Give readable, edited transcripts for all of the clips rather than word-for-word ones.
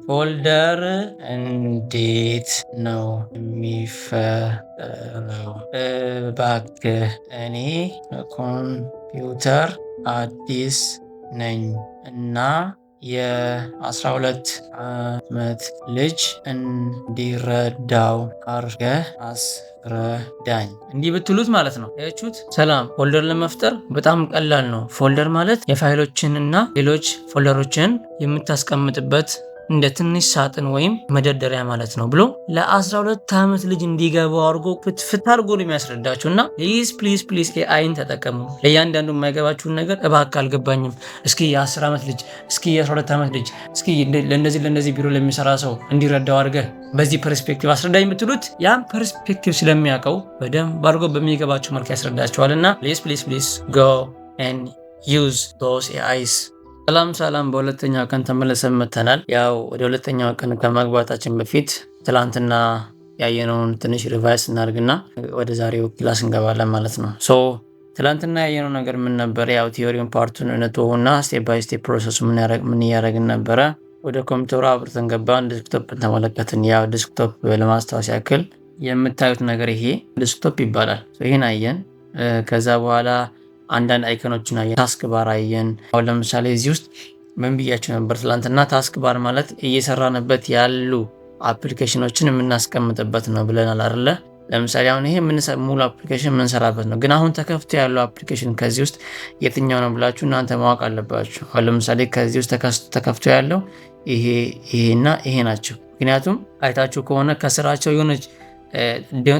ፎልደር እንዴት ነው የሚፈጠረው? እባክህ እኔ ኮምፒውተር አዲስ ነኝ እና የ12 ዓመት ልጅ እንዲረዳው አርገህ አስረዳኝ። እንዲህ ብትሉት ማለት ነው። ያችሁት ሰላም። ፎልደር ለመፍጠር በጣም ቀላል ነው። ፎልደር ማለት የፋይሎችን እና ሌሎች ፎልደሮችን የምታስቀምጥበት እንደ ትንሽ ሳጥን ወይም መደርደሪያ ማለት ነው ብሎ ለ12 ዓመት ልጅ እንዲገባው አድርጎ ፍትፍት አድርጎ ነው የሚያስረዳችሁ። እና ፕሊዝ ኤአይን ተጠቀሙ። ለእያንዳንዱ የማይገባችሁን ነገር እባክህ አልገባኝም፣ እስኪ የ10 ዓመት ልጅ፣ እስኪ የ12 ዓመት ልጅ፣ እስኪ ለነዚህ ቢሮ ለሚሰራ ሰው እንዲረዳው አድርገህ በዚህ ፐርስፔክቲቭ አስረዳኝ ብትሉት ያን ፐርስፔክቲቭ ስለሚያውቀው በደንብ አድርጎ በሚገባችሁ መልክ ያስረዳችኋል። እና ፕሊዝ go and use those AIs። ሰላም በሁለተኛው ቀን ተመልሰን መጥተናል። ያው ወደ ሁለተኛው ቀን ከመግባታችን በፊት ትላንትና ያየነውን ትንሽ ሪቫይስ እናድርግና ወደ ዛሬው ክላስ እንገባለን ማለት ነው። ትላንትና ያየነው ነገር ምን ነበር? ያው ቲዮሪውን ፓርቱን እንተውና ስቴፕ ባይ ስቴፕ ፕሮሰሱ ምን እያደረግን ነበረ? ወደ ኮምፒውተሩ አብርተን ገባን፣ ዲስክቶፕ ተመለከትን። ያው ዲስክቶፕ ለማስታወስ ያክል የምታዩት ነገር ይሄ ዲስክቶፕ ይባላል። ይህን አየን። ከዛ በኋላ አንዳንድ አይኮኖችን አየን። ታስክ ባር አየን። አሁን ለምሳሌ እዚህ ውስጥ ምን ብያችሁ ነበር ትላንትና? ታስክ ባር ማለት እየሰራንበት ያሉ አፕሊኬሽኖችን የምናስቀምጥበት ነው ብለናል አይደለ? ለምሳሌ አሁን ይሄ ሙሉ አፕሊኬሽን የምንሰራበት ነው። ግን አሁን ተከፍቶ ያለው አፕሊኬሽን ከዚህ ውስጥ የትኛው ነው ብላችሁ እናንተ ማወቅ አለባችሁ። አሁን ለምሳሌ ከዚህ ውስጥ ተከፍቶ ያለው ይሄና ይሄ ናቸው። ምክንያቱም አይታችሁ ከሆነ ከስራቸው የሆነች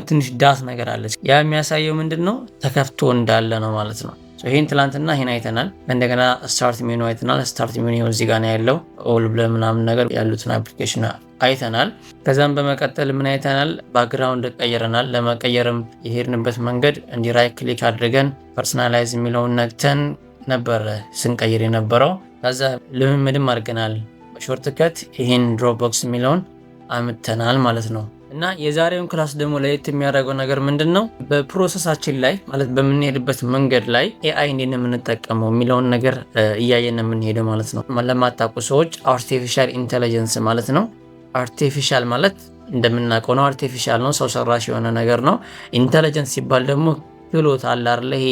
ትንሽ ዳት ነገር አለች። ያ የሚያሳየው ምንድን ነው? ተከፍቶ እንዳለ ነው ማለት ነው። ይህን ትላንትና ይህን አይተናል። እንደገና ስታርት ሜኑ አይተናል። ስታርት ሜኑ እዚህ ጋር ነው ያለው። ኦል ብለን ምናምን ነገር ያሉትን አፕሊኬሽን አይተናል። ከዛም በመቀጠል ምን አይተናል? ባክግራውንድ ቀይረናል። ለመቀየርም የሄድንበት መንገድ እንዲህ ራይት ክሊክ አድርገን ፐርሰናላይዝ የሚለውን ነግተን ነበረ ስንቀይር የነበረው። ከዛ ልምምድም አድርገናል። ሾርትከት ይህን ድሮፕቦክስ የሚለውን አምተናል ማለት ነው። እና የዛሬውን ክላስ ደግሞ ለየት የሚያደርገው ነገር ምንድን ነው? በፕሮሰሳችን ላይ ማለት በምንሄድበት መንገድ ላይ ኤአይ እንዴት ነው የምንጠቀመው የሚለውን ነገር እያየን የምንሄደው ማለት ነው። ለማታውቁ ሰዎች አርቲፊሻል ኢንቴሊጀንስ ማለት ነው። አርቲፊሻል ማለት እንደምናውቀው ነው፣ አርቲፊሻል ነው፣ ሰው ሰራሽ የሆነ ነገር ነው። ኢንቴሊጀንስ ሲባል ደግሞ ክህሎት አለ አይደለ? ይሄ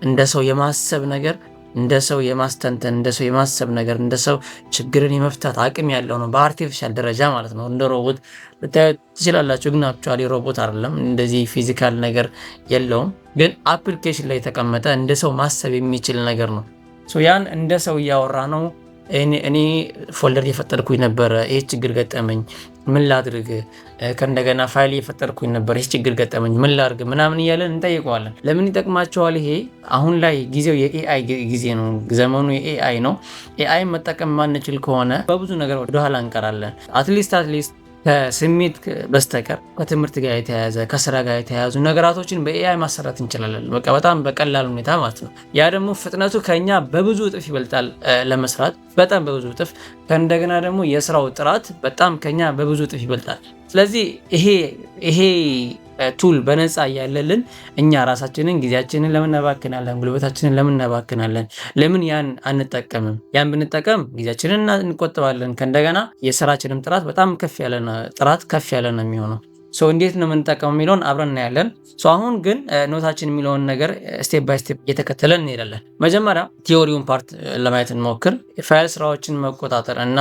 እንደ ሰው የማሰብ ነገር፣ እንደ ሰው የማስተንተን፣ እንደ ሰው የማሰብ ነገር፣ እንደ ሰው ችግርን የመፍታት አቅም ያለው ነው በአርቲፊሻል ደረጃ ማለት ነው። እንደ ሮቦት ልታዩት ትችላላችሁ፣ ግን አክቹዋሊ ሮቦት አይደለም። እንደዚህ ፊዚካል ነገር የለውም፣ ግን አፕሊኬሽን ላይ የተቀመጠ እንደ ሰው ማሰብ የሚችል ነገር ነው። ያን እንደ ሰው እያወራ ነው። እኔ ፎልደር እየፈጠርኩኝ ነበረ፣ ይህ ችግር ገጠመኝ፣ ምን ላድርግ? ከእንደገና ፋይል እየፈጠርኩኝ ነበር፣ ይህ ችግር ገጠመኝ፣ ምን ላድርግ? ምናምን እያለን እንጠይቀዋለን። ለምን ይጠቅማቸዋል? ይሄ አሁን ላይ ጊዜው የኤአይ ጊዜ ነው፣ ዘመኑ የኤአይ ነው። ኤአይ መጠቀም ማንችል ከሆነ በብዙ ነገር ወደኋላ እንቀራለን። አትሊስት ከስሜት በስተቀር ከትምህርት ጋር የተያያዘ ከስራ ጋር የተያያዙ ነገራቶችን በኤአይ ማሰራት እንችላለን። በቃ በጣም በቀላል ሁኔታ ማለት ነው። ያ ደግሞ ፍጥነቱ ከኛ በብዙ እጥፍ ይበልጣል ለመስራት፣ በጣም በብዙ እጥፍ። ከእንደገና ደግሞ የስራው ጥራት በጣም ከኛ በብዙ እጥፍ ይበልጣል። ስለዚህ ይሄ ቱል በነፃ እያለልን እኛ ራሳችንን ጊዜያችንን ለምን እናባክናለን? ጉልበታችንን ለምን እናባክናለን? ለምን ያን አንጠቀምም? ያን ብንጠቀም ጊዜያችንን እንቆጥባለን። ከእንደገና የስራችንም ጥራት በጣም ከፍ ያለ ነው የሚሆነው። እንዴት ነው የምንጠቀመው የሚለውን አብረን እናያለን። አሁን ግን ኖታችን የሚለውን ነገር ስቴፕ ባይ ስቴፕ እየተከተለን እንሄዳለን። መጀመሪያ ቲዮሪውን ፓርት ለማየት እንሞክር። የፋይል ስራዎችን መቆጣጠር እና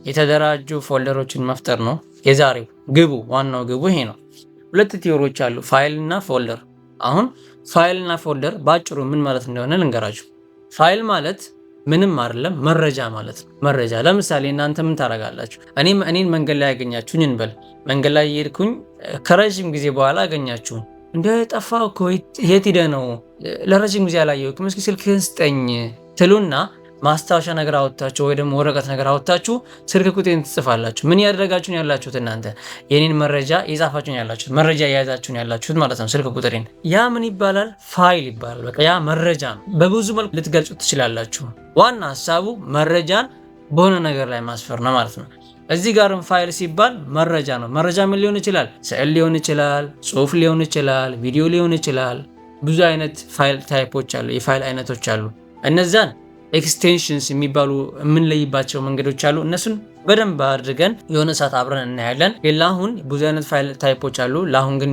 የተደራጁ ፎልደሮችን መፍጠር ነው የዛሬው ግቡ። ዋናው ግቡ ይሄ ነው። ሁለት ቲዮሪዎች አሉ፣ ፋይል እና ፎልደር። አሁን ፋይል እና ፎልደር ባጭሩ ምን ማለት እንደሆነ ልንገራችሁ። ፋይል ማለት ምንም አይደለም፣ መረጃ ማለት ነው። መረጃ ለምሳሌ እናንተ ምን ታደርጋላችሁ? እኔን መንገድ ላይ ያገኛችሁኝ እንበል። መንገድ ላይ የሄድኩኝ ከረዥም ጊዜ በኋላ አገኛችሁኝ። እንደ ጠፋህ እኮ የት ሄደህ ነው? ለረዥም ጊዜ አላየሁህም፣ እስኪ ስልክህን ስጠኝ ትሉና ማስታወሻ ነገር አወጣችሁ ወይ ደግሞ ወረቀት ነገር አወጣችሁ ስልክ ቁጥሬን ትጽፋላችሁ። ምን ያደረጋችሁን ያላችሁት እናንተ የኔን መረጃ የጻፋችሁን ያላችሁት መረጃ የያዛችሁን ያላችሁት ማለት ነው፣ ስልክ ቁጥሬን። ያ ምን ይባላል? ፋይል ይባላል። በቃ ያ መረጃ ነው። በብዙ መልኩ ልትገልጹ ትችላላችሁ። ዋና ሀሳቡ መረጃን በሆነ ነገር ላይ ማስፈር ነው ማለት ነው። እዚህ ጋርም ፋይል ሲባል መረጃ ነው። መረጃ ምን ሊሆን ይችላል? ስዕል ሊሆን ይችላል፣ ጽሁፍ ሊሆን ይችላል፣ ቪዲዮ ሊሆን ይችላል። ብዙ አይነት ፋይል ታይፖች አሉ፣ የፋይል አይነቶች አሉ። እነዛን ኤክስቴንሽንስ የሚባሉ የምንለይባቸው መንገዶች አሉ። እነሱን በደንብ አድርገን የሆነ ሰዓት አብረን እናያለን። ሌላ አሁን ብዙ አይነት ፋይል ታይፖች አሉ። ለአሁን ግን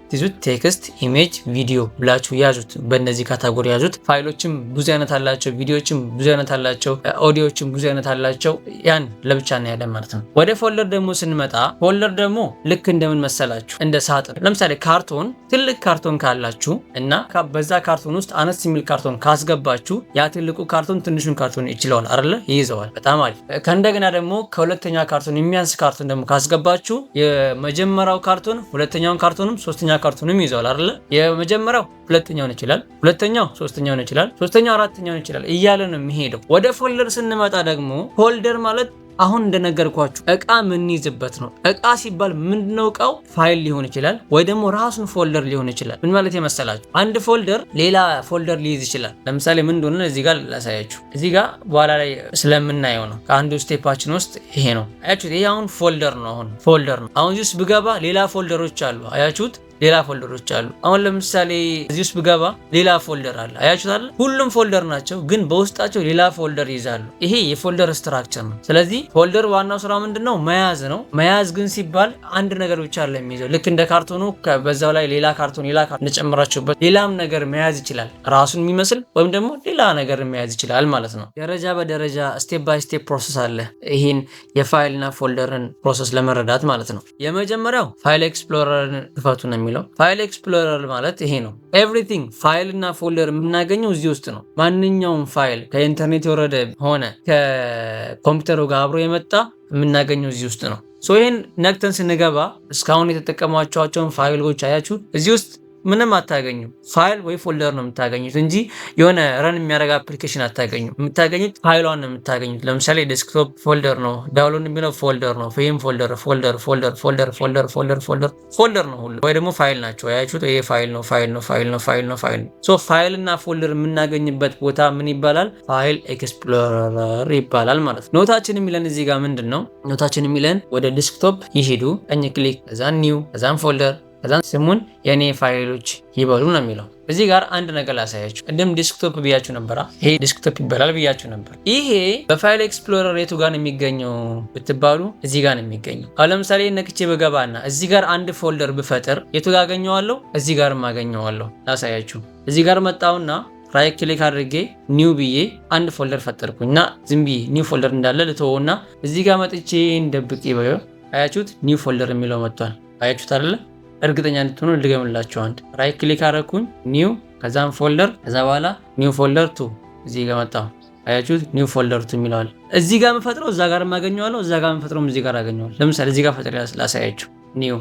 የምትይዙት ቴክስት፣ ኢሜጅ፣ ቪዲዮ ብላችሁ ያዙት። በእነዚህ ካታጎሪ ያዙት። ፋይሎችም ብዙ አይነት አላቸው፣ ቪዲዮዎችም ብዙ አይነት አላቸው፣ ኦዲዮችም ብዙ አይነት አላቸው። ያን ለብቻ እናያለን ማለት ነው። ወደ ፎልደር ደግሞ ስንመጣ ፎልደር ደግሞ ልክ እንደምን መሰላችሁ? እንደ ሳጥን። ለምሳሌ ካርቶን፣ ትልቅ ካርቶን ካላችሁ እና በዛ ካርቶን ውስጥ አነስ የሚል ካርቶን ካስገባችሁ ያ ትልቁ ካርቶን ትንሹን ካርቶን ይችለዋል አይደለ? ይይዘዋል። በጣም አሪፍ። ከእንደገና ደግሞ ከሁለተኛ ካርቶን የሚያንስ ካርቶን ደግሞ ካስገባችሁ የመጀመሪያው ካርቶን ሁለተኛውን ካርቶንም ሶስተኛ ካርቶንም ይዘዋል አይደለ? የመጀመሪያው ሁለተኛውን ይችላል፣ ሁለተኛው ሶስተኛውን ይችላል፣ ሶስተኛው አራተኛውን ይችላል እያለ ነው የሚሄደው። ወደ ፎልደር ስንመጣ ደግሞ ፎልደር ማለት አሁን እንደነገርኳችሁ እቃ የምንይዝበት ነው። እቃ ሲባል ምንድነው? እቃው ፋይል ሊሆን ይችላል ወይ ደግሞ ራሱን ፎልደር ሊሆን ይችላል። ምን ማለት የመሰላችሁ? አንድ ፎልደር ሌላ ፎልደር ሊይዝ ይችላል። ለምሳሌ ምን እንደሆነ እዚህ ጋር ላሳያችሁ። እዚህ ጋር በኋላ ላይ ስለምናየው ነው። ከአንዱ ስቴፓችን ውስጥ ይሄ ነው። አያችሁት? ይሄ አሁን ፎልደር ነው። አሁን ፎልደር ነው። አሁን እዚህ ውስጥ ብገባ ሌላ ፎልደሮች አሉ። አያችሁት? ሌላ ፎልደሮች አሉ። አሁን ለምሳሌ እዚህ ውስጥ ብገባ ሌላ ፎልደር አለ። አያችሁታል? ሁሉም ፎልደር ናቸው፣ ግን በውስጣቸው ሌላ ፎልደር ይዛሉ። ይሄ የፎልደር ስትራክቸር ነው። ስለዚህ ፎልደር ዋናው ስራ ምንድነው? መያዝ ነው። መያዝ ግን ሲባል አንድ ነገር ብቻ አለ የሚይዘው። ልክ እንደ ካርቶኑ በዛው ላይ ሌላ ካርቶን እንደጨመራችሁበት ሌላም ነገር መያዝ ይችላል። ራሱን የሚመስል ወይም ደግሞ ሌላ ነገር መያዝ ይችላል ማለት ነው። ደረጃ በደረጃ ስቴፕ ባይ ስቴፕ ፕሮሰስ አለ፣ ይህን የፋይልና ፎልደርን ፕሮሰስ ለመረዳት ማለት ነው። የመጀመሪያው ፋይል ኤክስፕሎረርን ክፈቱ ነው የሚለው። ፋይል ኤክስፕሎረር ማለት ይሄ ነው። ኤቭሪቲንግ ፋይል እና ፎልደር የምናገኘው እዚህ ውስጥ ነው። ማንኛውም ፋይል ከኢንተርኔት የወረደ ሆነ ከኮምፒውተሩ ጋር አብሮ የመጣ የምናገኘው እዚህ ውስጥ ነው። ይህን ነክተን ስንገባ እስካሁን የተጠቀሟቸውን ፋይሎች አያችሁ፣ እዚህ ውስጥ ምንም አታገኙም። ፋይል ወይ ፎልደር ነው የምታገኙት እንጂ የሆነ ረን የሚያደርግ አፕሊኬሽን አታገኙ። የምታገኙት ፋይሏን ነው የምታገኙት። ለምሳሌ ዴስክቶፕ ፎልደር ነው፣ ዳውንሎድ የሚለው ፎልደር ነው፣ ይህም ፎልደር ፎልደር ፎልደር ፎልደር ፎልደር ፎልደር ፎልደር ፎልደር ነው ሁሉ፣ ወይ ደግሞ ፋይል ናቸው። ያያችሁት? ይሄ ፋይል ነው ፋይል ነው ፋይል ነው ፋይል ነው ፋይል ነው። ፋይል እና ፎልደር የምናገኝበት ቦታ ምን ይባላል? ፋይል ኤክስፕሎረር ይባላል ማለት ነው። ኖታችን የሚለን እዚህ ጋር ምንድን ነው? ኖታችን የሚለን ወደ ዴስክቶፕ ይሄዱ፣ ቀኝ ክሊክ፣ ከዛን ኒው፣ ከዛን ፎልደር፣ ከዛን ስሙን የኔ ፋይሎች ይበሉ ነው የሚለው። እዚህ ጋር አንድ ነገር ላሳያችሁ። ቅድም ዲስክቶፕ ብያችሁ ነበር። ይሄ ዲስክቶፕ ይባላል ብያችሁ ነበር። ይሄ በፋይል ኤክስፕሎረር የቱ ጋር ነው የሚገኘው ብትባሉ እዚህ ጋር ነው የሚገኘው። አሁን ለምሳሌ ነክቼ በገባና እዚህ ጋር አንድ ፎልደር ብፈጥር የቱ ጋር አገኘዋለሁ? እዚህ ጋር ማገኘዋለሁ። ላሳያችሁ። እዚህ ጋር መጣውና ራይት ክሊክ አድርጌ ኒው ብዬ አንድ ፎልደር ፈጠርኩኝና ዝም ብዬ ኒው ፎልደር እንዳለ ልተወውና እዚህ ጋር መጥቼ እንደብቄ በየው። አያችሁት? ኒው ፎልደር የሚለው መጥቷል። አያችሁት አይደለ? እርግጠኛ እንድትሆኑ ልገምላችሁ። አንድ ራይት ክሊክ አደረኩኝ፣ ኒው፣ ከዛም ፎልደር፣ ከዛ በኋላ ኒው ፎልደር ቱ እዚህ ጋር መጣሁ። አያችሁት? ኒው ፎልደር ቱ የሚለዋል። እዚህ ጋር የምፈጥረው እዛ ጋር ማገኘዋለሁ፣ እዛ ጋር የምፈጥረው እዚህ ጋር አገኘዋለሁ። ለምሳሌ እዚህ ጋር ፈጥሬ ላሳያችሁ። ኒው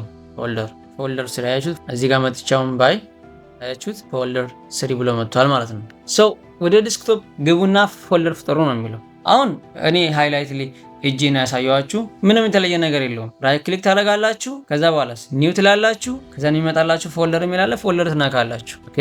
ፎልደር ስሪ፣ አያችሁት? እዚህ ጋር መጥቻውን ባይ፣ አያችሁት? ፎልደር ስሪ ብሎ መጥቷል ማለት ነው። ወደ ዲስክቶፕ ግቡና ፎልደር ፍጠሩ ነው የሚለው። አሁን እኔ ሃይላይት ላይ እጄ ነው ያሳየኋችሁ። ምንም የተለየ ነገር የለውም። ራይት ክሊክ ታደርጋላችሁ፣ ከዛ በኋላስ ኒው ትላላችሁ፣ ከዛ የሚመጣላችሁ ፎልደር የሚላለ ፎልደር ትነካላችሁ። ኦኬ።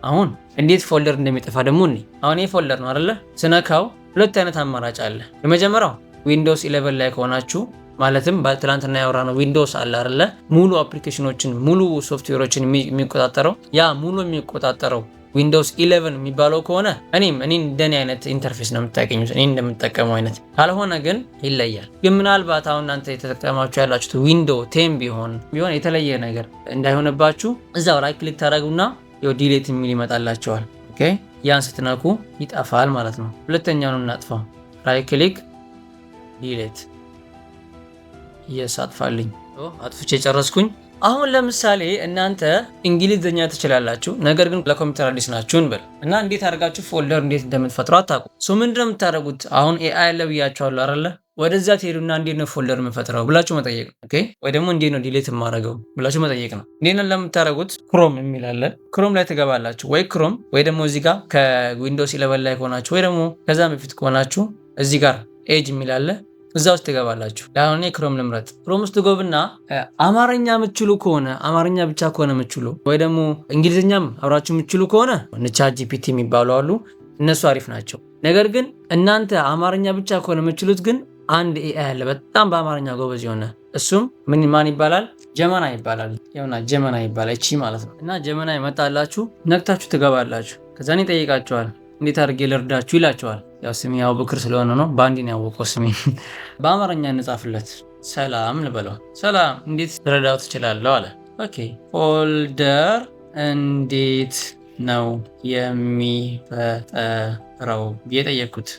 አሁን እንዴት ፎልደር እንደሚጠፋ ደግሞ እኔ አሁን ይሄ ፎልደር ነው አይደለ? ስነካው ሁለት አይነት አማራጭ አለ። የመጀመሪያው ዊንዶውስ 11 ላይ ከሆናችሁ ማለትም በትላንትና ያወራነው ዊንዶውስ አለ አይደለ? ሙሉ አፕሊኬሽኖችን ሙሉ ሶፍትዌሮችን የሚቆጣጠረው ያ ሙሉ የሚቆጣጠረው ዊንዶውስ 11 የሚባለው ከሆነ እኔ እንደኔ አይነት ኢንተርፌስ ነው የምታገኙት፣ እኔ እንደምጠቀመው አይነት። ካልሆነ ግን ይለያል። ግን ምናልባት አሁን እናንተ የተጠቀማችሁ ያላችሁት ዊንዶው 10 ቢሆን የተለየ ነገር እንዳይሆንባችሁ እዛው ራይት ክሊክ ታደርጉና ዲሌት የሚል ይመጣላችኋል። ኦኬ፣ ያን ስትነኩ ይጠፋል ማለት ነው። ሁለተኛውን እናጥፋው። ራይት ክሊክ ዲሌት፣ አጥፋልኝ። አጥፍቼ ጨረስኩኝ። አሁን ለምሳሌ እናንተ እንግሊዝኛ ትችላላችሁ፣ ነገር ግን ለኮምፒውተር አዲስ ናችሁ እንበል እና እንዴት አድርጋችሁ ፎልደር እንዴት እንደምትፈጥሩ አታውቁ። ምንድነው የምታደርጉት? አሁን ኤአይ አለ ብያችኋለሁ አይደለ? ወደዛ ትሄዱና እንዴት ነው ፎልደር የምፈጥረው ብላችሁ መጠየቅ ነው። ኦኬ፣ ወይ ደግሞ እንዴት ነው ዲሌት የማደርገው ብላችሁ መጠየቅ ነው። እንዴት ነው ለምታደርጉት? ክሮም የሚል አለ። ክሮም ላይ ትገባላችሁ። ወይ ክሮም ወይ ደግሞ እዚህ ጋር ከዊንዶውስ 11 ላይ ከሆናችሁ ወይ ደግሞ ከዛ በፊት ከሆናችሁ እዚህ ጋር ኤጅ የሚል አለ። እዛ ውስጥ ትገባላችሁ። አሁን እኔ ክሮም ልምረጥ። ክሮም ውስጥ ትገቡና አማርኛ የምትችሉ ከሆነ አማርኛ ብቻ ከሆነ የምትችሉ ወይ ደግሞ እንግሊዝኛም አብራችሁ የምትችሉ ከሆነ ቻት ጂፒቲ የሚባሉ አሉ፣ እነሱ አሪፍ ናቸው። ነገር ግን እናንተ አማርኛ ብቻ ከሆነ የምትችሉት ግን አንድ ኤአይ አለ በጣም በአማርኛ ጎበዝ የሆነ እሱም ማን ይባላል? ጀመና ይባላል። ያውና ጀመና ይባላል እቺ ማለት ነው። እና ጀመና ይመጣላችሁ፣ ነክታችሁ ትገባላችሁ። ከዛኔ ይጠይቃችኋል እንዴት አድርጌ ልርዳችሁ ይላቸዋል። ያው ስሜ አቡበክር ስለሆነ ነው በአንዴ ነው ያወቀው ስሜ። በአማርኛ እንጻፍለት። ሰላም ልበለው። ሰላም እንዴት ልረዳው ትችላለሁ አለ። ኦኬ ፎልደር እንዴት ነው የሚፈጠረው ብዬ ጠየቅኩት።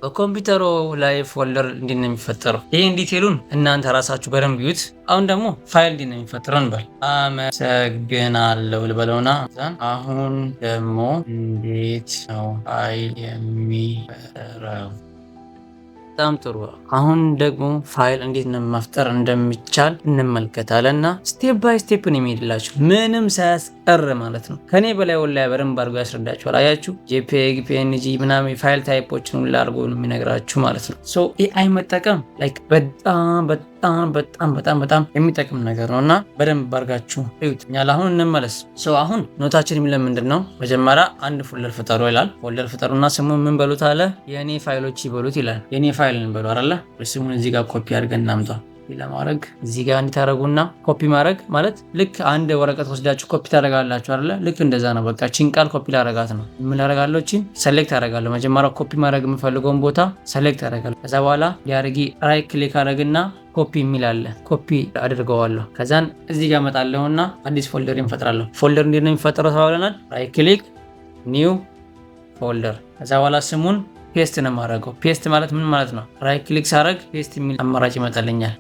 በኮምፒውተሩ ላይ ፎልደር እንዴት ነው የሚፈጠረው? ይህን ዲቴሉን እናንተ ራሳችሁ በደንብ ይዩት። አሁን ደግሞ ፋይል እንዴት ነው የሚፈጠረው እንበል። አመሰግናለሁ ልበለውና አሁን ደግሞ እንዴት ነው ፋይል የሚፈጠረው? በጣም ጥሩ። አሁን ደግሞ ፋይል እንዴት ነው መፍጠር እንደሚቻል እንመልከታለን እና ስቴፕ ባይ ስቴፕ ነው የሚሄድላችሁ ምንም ሳያስቀር ማለት ነው። ከኔ በላይ ወላሂ በደንብ አድርጎ ያስረዳችኋል። አያችሁ ጄፒኤግ፣ ፒኤንጂ ምናምን ፋይል ታይፖችን ሁላ አድርጎ ነው የሚነግራችሁ ማለት ነው። ሶ ኤአይ መጠቀም ላይክ በጣም የሚጠቅም ነገር ነው እና በደንብ አድርጋችሁ እዩት። እኛ አሁን እንመለስ። አሁን ኖታችን የሚለን ምንድን ነው? መጀመሪያ አንድ ፎልደር ፍጠሩ ይላል። ፎልደር ፍጠሩና ስሙን ምን በሉት አለ? የእኔ ፋይሎች ይበሉት ይላል። የእኔ ፋይል እንበሉ አይደለ? ስሙን እዚህ ጋር ኮፒ አድርገን እናምጣ ለማድረግ እዚህ ጋር እንዲታረጉና ኮፒ ማድረግ ማለት ልክ አንድ ወረቀት ወስዳችሁ ኮፒ ታደርጋላችሁ አይደለ? ልክ እንደዛ ነው። በቃ ቺን ቃል ኮፒ ላደርጋት ነው። ምን ላደርጋለሁ? ቺን ሰሌክት አደርጋለሁ። መጀመሪያ ኮፒ ማድረግ የምፈልገውን ቦታ ሰሌክት አደርጋለሁ። ከዛ በኋላ ያርጊ ራይት ክሊክ አደርግና ኮፒ የሚል አለ ኮፒ አድርገዋለሁ። ከዛን እዚህ ጋር እመጣለሁና አዲስ ፎልደር እንፈጥራለሁ። ፎልደር እንዴት ነው የሚፈጠረው ተባብለናል። ራይት ክሊክ ኒው ፎልደር። ከዛ በኋላ ስሙን ፔስት ነው የማደርገው። ፔስት ማለት ምን ማለት ነው? ራይት ክሊክ ሳደርግ ፔስት የሚል አማራጭ ይመጣልኛል።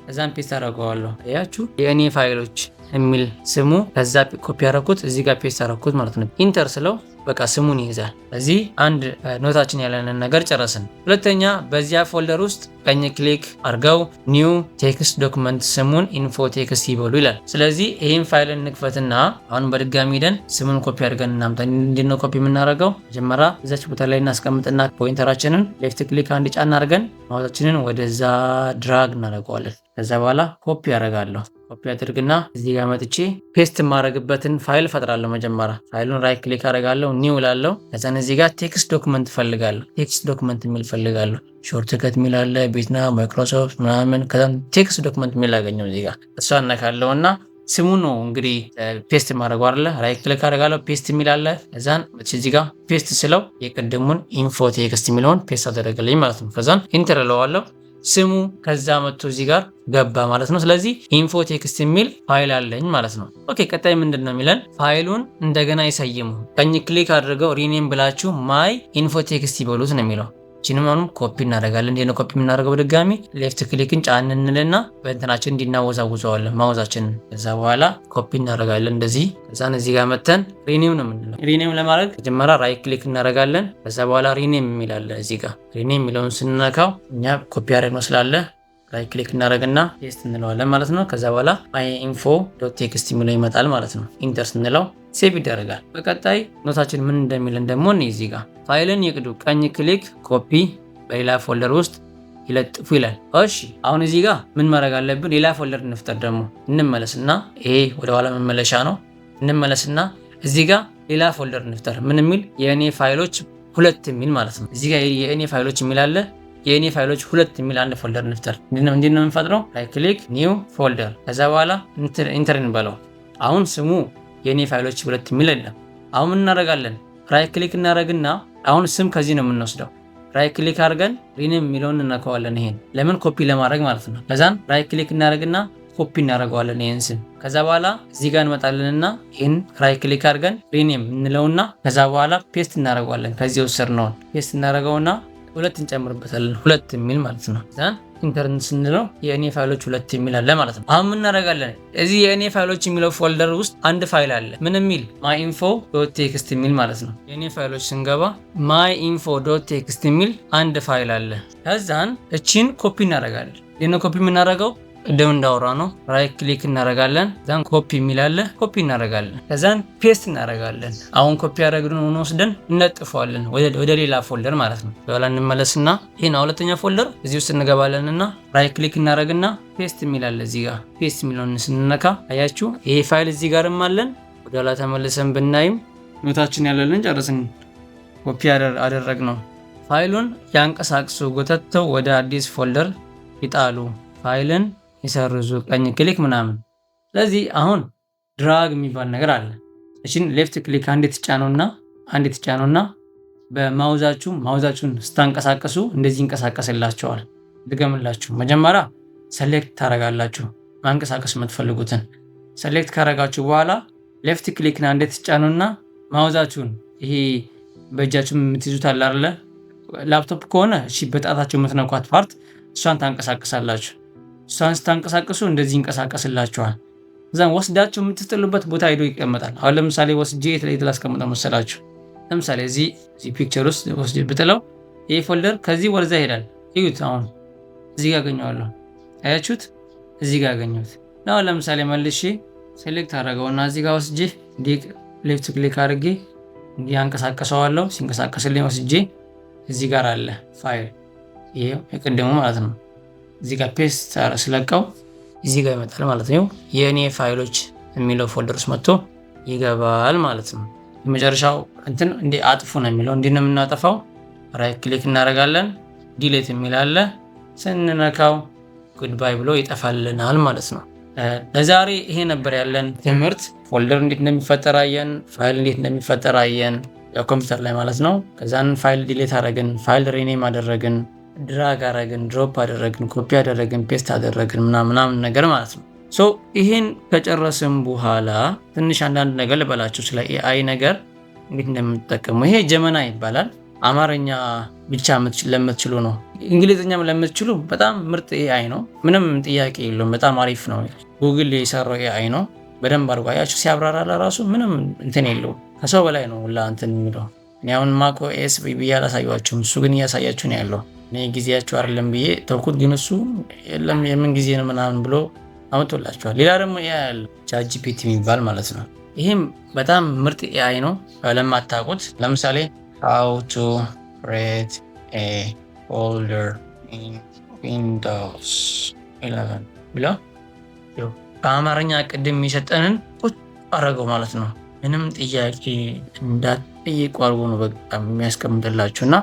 ከዛም ፔስት አደርገዋለሁ። አያችሁ የእኔ ፋይሎች የሚል ስሙ ከዛ ኮፒ ያደረኩት እዚህ ጋር ፔስት አደረኩት ማለት ነው። ኢንተር ስለው በቃ ስሙን ይይዛል። እዚህ አንድ ኖታችን ያለንን ነገር ጨረስን። ሁለተኛ በዚያ ፎልደር ውስጥ ቀኝ ክሊክ አድርገው ኒው ቴክስት ዶክመንት ስሙን ኢንፎ ቴክስት ይበሉ ይላል። ስለዚህ ይህን ፋይል እንክፈትና አሁን በድጋሚ ሄደን ስሙን ኮፒ አድርገን እናምጣ። እንዴት ነው ኮፒ የምናደርገው? መጀመሪያ እዛች ቦታ ላይ እናስቀምጥና ፖይንተራችንን ሌፍት ክሊክ አንድ ጫና አድርገን ማውዛችንን ወደዛ ድራግ እናደርገዋለን። ከዛ በኋላ ኮፒ ያደርጋለሁ። ኮፒ አድርግና እዚህ ጋር መጥቼ ፔስት የማደርግበትን ፋይል ፈጥራለሁ። መጀመሪያ ፋይሉን ራይት ክሊክ አደርጋለሁ፣ ኒው እላለሁ። ከዛን እዚህ ጋር ቴክስት ዶክመንት ፈልጋለሁ። ቴክስት ዶክመንት የሚል ፈልጋለሁ። ሾርትከት የሚል አለ፣ ቤትና ማይክሮሶፍት ምናምን። ከዛን ቴክስት ዶክመንት የሚል አገኘው እዚህ ጋር እሷ አነካለሁ እና ስሙ ነው እንግዲህ ፔስት የማደርገው አይደለ? ራይት ክሊክ አደርጋለሁ፣ ፔስት የሚል አለ። ከዛን እዚህ ጋር ፔስት ስለው የቅድሙን ኢንፎ ቴክስት የሚለውን ፔስት አደረገልኝ ማለት ነው። ከዛን ኢንተር እለዋለሁ። ስሙ ከዛ መጥቶ እዚህ ጋር ገባ ማለት ነው። ስለዚህ ኢንፎ ቴክስት የሚል ፋይል አለኝ ማለት ነው። ኦኬ ቀጣይ ምንድን ነው የሚለን? ፋይሉን እንደገና ይሰይሙ። ቀኝ ክሊክ አድርገው ሪኔም ብላችሁ ማይ ኢንፎ ቴክስት ይበሉት ነው የሚለው። ችንም ኮፒ እናደርጋለን። እንዴት ነው ኮፒ የምናደርገው? ድጋሚ ሌፍት ክሊክን ጫን እንልና በእንትናችን እንዲናወዛውዘዋለን ማውዛችንን። ከዛ በኋላ ኮፒ እናደርጋለን እንደዚህ። ከዛን እዚህ ጋር መተን ሪኔም ነው የምንለው። ሪኔም ለማድረግ መጀመሪያ ራይት ክሊክ እናደርጋለን። ከዛ በኋላ ሪኔም የሚላለ እዚህ ጋር ሪኔም የሚለውን ስንነካው እኛ ኮፒ ያደረግነው ስላለ ራይት ክሊክ እናደርግና ፔስት እንለዋለን ማለት ነው። ከዛ በኋላ ማይ ኢንፎ ዶት ቴክስት የሚለው ይመጣል ማለት ነው። ኢንተር ስንለው ሴቭ ይደረጋል። በቀጣይ ኖታችን ምን እንደሚለን ደግሞ እዚህ ጋር ፋይልን ይቅዱ፣ ቀኝ ክሊክ ኮፒ በሌላ ፎልደር ውስጥ ይለጥፉ ይላል። እሺ አሁን እዚህ ጋር ምን ማድረግ አለብን? ሌላ ፎልደር እንፍጠር። ደግሞ እንመለስና ይሄ ወደ ኋላ መመለሻ ነው። እንመለስና እዚህ ጋር ሌላ ፎልደር እንፍጠር። ምን የሚል? የእኔ ፋይሎች ሁለት የሚል ማለት ነው። እዚህ ጋር የእኔ ፋይሎች የሚል አለ። የእኔ ፋይሎች ሁለት የሚል አንድ ፎልደር እንፍጠር። እንዴት ነው የምንፈጥረው? ራይት ክሊክ ኒው ፎልደር። ከዛ በኋላ ኢንተር እንበለው። አሁን ስሙ የእኔ ፋይሎች ሁለት የሚል የለም። አሁን ምን እናደርጋለን? ራይት ክሊክ እናደርግና አሁን ስም ከዚህ ነው የምንወስደው። ራይት ክሊክ አድርገን ሪኔም የሚለውን እንነካዋለን። ይሄን ለምን ኮፒ ለማድረግ ማለት ነው። ከዛን ራይት ክሊክ እናደርግና ኮፒ እናደርገዋለን ይሄን ስም። ከዛ በኋላ እዚህ ጋር እንመጣለንና ይሄን ራይት ክሊክ አድርገን ሪኔም እንለውና ከዛ በኋላ ፔስት እናደርገዋለን። ከዚህ ወሰድነውን ፔስት እናደርገውና ሁለት እንጨምርበታለን። ሁለት የሚል ማለት ነው። ከዛን ኢንተርን ስንለው የእኔ ፋይሎች ሁለት የሚል አለ ማለት ነው። አሁን ምን እናደርጋለን? እዚህ የእኔ ፋይሎች የሚለው ፎልደር ውስጥ አንድ ፋይል አለ። ምን የሚል? ማይ ኢንፎ ዶት ቴክስት የሚል ማለት ነው። የእኔ ፋይሎች ስንገባ ማይ ኢንፎ ዶት ቴክስት የሚል አንድ ፋይል አለ። ከዛን እቺን ኮፒ እናደርጋለን። ይህን ኮፒ የምናደርገው ቅድም እንዳወራ ነው። ራይት ክሊክ እናደርጋለን። ዛን ኮፒ የሚል አለ፣ ኮፒ እናደርጋለን። ከዛን ፔስት እናደርጋለን። አሁን ኮፒ ያደረግነውን ወስደን እንለጥፈዋለን ወደ ሌላ ፎልደር ማለት ነው። በኋላ እንመለስና ይሄን ሁለተኛ ፎልደር እዚህ ውስጥ እንገባለንና ራይት ክሊክ እናደርግና ፔስት የሚል አለ። እዚህ ጋር ፔስት የሚለውን ስንነካ አያችሁ ይሄ ፋይል እዚህ ጋርም አለን። ወደ ኋላ ተመልሰን ብናይም ኖታችን ያለልን ጨርስን ኮፒ አደረግነው። ፋይሉን ያንቀሳቅሱ፣ ጎተተው ወደ አዲስ ፎልደር ይጣሉ፣ ፋይልን ይሰርዙ፣ ቀኝ ክሊክ ምናምን። ስለዚህ አሁን ድራግ የሚባል ነገር አለ። እሺን ሌፍት ክሊክ አንዴ ትጫኑና አንድ ትጫኑና ማውዛችሁን ስታንቀሳቀሱ እንደዚህ ይንቀሳቀስላችኋል። ድገምላችሁ። መጀመሪያ ሰሌክት ታረጋላችሁ ማንቀሳቀስ የምትፈልጉትን። ሰሌክት ካረጋችሁ በኋላ ሌፍት ክሊክና አንድ ትጫኑና ማውዛችሁን ይሄ በእጃችሁ የምትይዙት አለ አይደለ? ላፕቶፕ ከሆነ እሺ በጣታችሁ የምትነኳት ፓርት እሷን ታንቀሳቀሳላችሁ። እሷን ስታንቀሳቀሱ እንደዚህ ይንቀሳቀስላችኋል። እዛም ወስዳችሁ የምትጥሉበት ቦታ ሄዶ ይቀመጣል። አሁን ለምሳሌ ወስጄ የት ላይ ላስቀምጠው መሰላችሁ? ለምሳሌ እዚህ ፒክቸር ውስጥ ወስጄ ብጥለው ይሄ ፎልደር ከዚህ ወደዛ ይሄዳል። እዩት። አሁን እዚህ ጋር አገኘዋለሁ። አያችሁት? እዚህ ጋር አገኘሁት። አሁን ለምሳሌ መልሼ ሴሌክት አደረገውና እዚህ ጋር ወስጄ ሌፍት ክሊክ አድርጌ እንዲህ አንቀሳቀሰዋለሁ። ሲንቀሳቀስልኝ ወስጄ እዚህ ጋር አለ ፋይል፣ ይሄ የቀደሙ ማለት ነው። እዚህ ጋር ፔስት ስለቀው እዚህ ጋር ይመጣል ማለት ነው። የእኔ ፋይሎች የሚለው ፎልደር ውስጥ መጥቶ ይገባል ማለት ነው። የመጨረሻው እንትን እንዲህ አጥፉ ነው የሚለው። እንዲህ ነው የምናጠፋው። ራይት ክሊክ እናደርጋለን። ዲሌት የሚል አለ። ስንነካው ጉድባይ ብሎ ይጠፋልናል ማለት ነው። ለዛሬ ይሄ ነበር ያለን ትምህርት። ፎልደር እንዴት እንደሚፈጠር አየን። ፋይል እንዴት እንደሚፈጠር አየን፣ ያው ኮምፒውተር ላይ ማለት ነው። ከዛን ፋይል ዲሌት አደረግን፣ ፋይል ሪኔም አደረግን፣ ድራግ አደረግን፣ ድሮፕ አደረግን፣ ኮፒ አደረግን፣ ፔስት አደረግን ምናምን ነገር ማለት ነው። ሶ ይሄን ከጨረስን በኋላ ትንሽ አንዳንድ ነገር ልበላችሁ ስለ ኤአይ ነገር እንዴት እንደምትጠቀሙ። ይሄ ጀመና ይባላል። አማርኛ ብቻ ለምትችሉ ነው። እንግሊዝኛም ለምትችሉ በጣም ምርጥ ኤአይ ነው። ምንም ጥያቄ የለውም። በጣም አሪፍ ነው። ጉግል የሰራው ኤአይ ነው። በደንብ አድርጎ አያችሁ ሲያብራራ ለራሱ ምንም እንትን የለውም። ከሰው በላይ ነው ሁላ እንትን የሚለው። እኔ አሁን ማኮ ኤስ ብዬ አላሳያችሁም። እሱ ግን እያሳያችሁ ነው ያለው። እኔ ጊዜያችሁ አይደለም ብዬ ተውኩት። ግን እሱ የለም የምን ጊዜ ነው ምናምን ብሎ አመጣላችኋል። ሌላ ደግሞ ኤአይ አለ ቻትጂፒቲ የሚባል ማለት ነው። ይህም በጣም ምርጥ ኤአይ ነው። ለማታውቁት ለምሳሌ how to create a folder in Windows 11 ብሎ በአማርኛ ቅድም የሚሰጠንን ቁጭ አረገው ማለት ነው። ምንም ጥያቄ እንዳትጠይቁ አድርጎ ነው በቃ የሚያስቀምጥላችሁ እና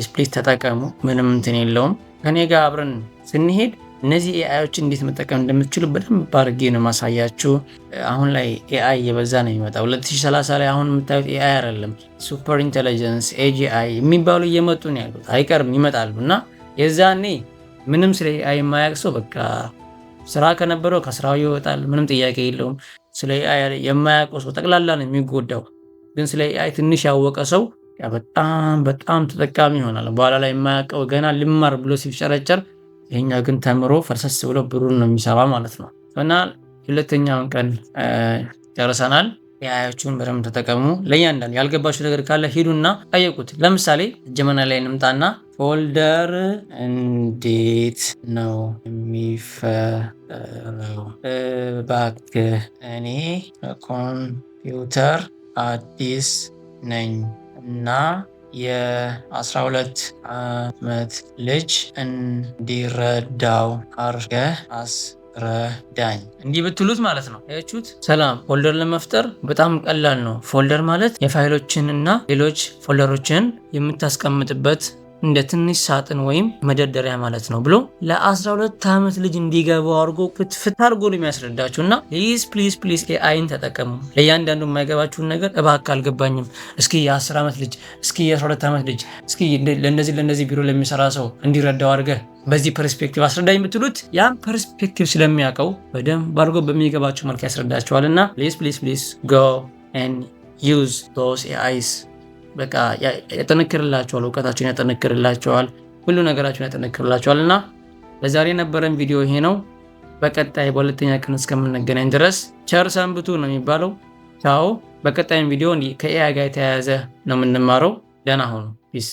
ፕሊዝ ተጠቀሙ። ምንም እንትን የለውም። ከኔ ጋር አብረን ስንሄድ እነዚህ ኤአዮችን እንዴት መጠቀም እንደምትችሉ በደንብ አድርጌ ነው ማሳያችሁ። አሁን ላይ ኤአይ እየበዛ ነው የሚመጣው። 2030 ላይ አሁን የምታዩት ኤአይ አይደለም፣ ሱፐር ኢንቴሊጀንስ ኤጂአይ የሚባሉ እየመጡ ነው ያሉት። አይቀርም ይመጣሉ። እና የዛኔ ምንም ስለ ኤአይ የማያውቅ ሰው በቃ ስራ ከነበረው ከስራው ይወጣል። ምንም ጥያቄ የለውም። ስለ ኤአይ የማያውቀው ሰው ጠቅላላ ነው የሚጎዳው። ግን ስለ ኤአይ ትንሽ ያወቀ ሰው በጣም ተጠቃሚ ይሆናል። በኋላ ላይ የማያውቀው ገና ልማር ብሎ ሲፍጨረጨር፣ ይሄኛ ግን ተምሮ ፈርሰስ ብሎ ብሩን ነው የሚሰራ ማለት ነው። እና ሁለተኛውን ቀን ጨርሰናል። ኤአዮቹን በደንብ ተጠቀሙ። ለእያንዳንዱ ያልገባችሁ ነገር ካለ ሂዱና ጠየቁት። ለምሳሌ ጀመና ላይ እንምጣና ፎልደር እንዴት ነው የሚፈጠረው? እባክህ እኔ ኮምፒውተር አዲስ ነኝ እና የ12 ዓመት ልጅ እንዲረዳው አድርገህ አስረዳኝ። እንዲህ ብትሉት ማለት ነው። ያችሁት ሰላም። ፎልደር ለመፍጠር በጣም ቀላል ነው። ፎልደር ማለት የፋይሎችን እና ሌሎች ፎልደሮችን የምታስቀምጥበት እንደ ትንሽ ሳጥን ወይም መደርደሪያ ማለት ነው ብሎ ለ12 ዓመት ልጅ እንዲገባው አድርጎ ፍትፍት አድርጎ ነው የሚያስረዳችሁ። እና ፕሊዝ ኤአይን ተጠቀሙ። ለእያንዳንዱ የማይገባችሁን ነገር እባክህ አልገባኝም፣ እስኪ የ10 ዓመት ልጅ፣ እስኪ የ12 ዓመት ልጅ፣ እስኪ ለነዚህ ቢሮ ለሚሰራ ሰው እንዲረዳው አድርገህ በዚህ ፐርስፔክቲቭ አስረዳኝ የምትሉት ያን ፐርስፔክቲቭ ስለሚያውቀው በደንብ አድርጎ በሚገባችሁ መልክ ያስረዳችኋል። እና ፕሊዝ go and use those AIs። በቃ ያጠነክርላችኋል፣ እውቀታችሁን ያጠነክርላችኋል፣ ሁሉ ነገራችሁን ያጠነክርላችኋል። እና ለዛሬ የነበረን ቪዲዮ ይሄ ነው። በቀጣይ በሁለተኛ ቀን እስከምንገናኝ ድረስ ቸር ሰንብቱ ነው የሚባለው። ቻው። በቀጣይም ቪዲዮ ከኤአይ ጋር የተያያዘ ነው የምንማረው። ደህና ሁኑ። ፒስ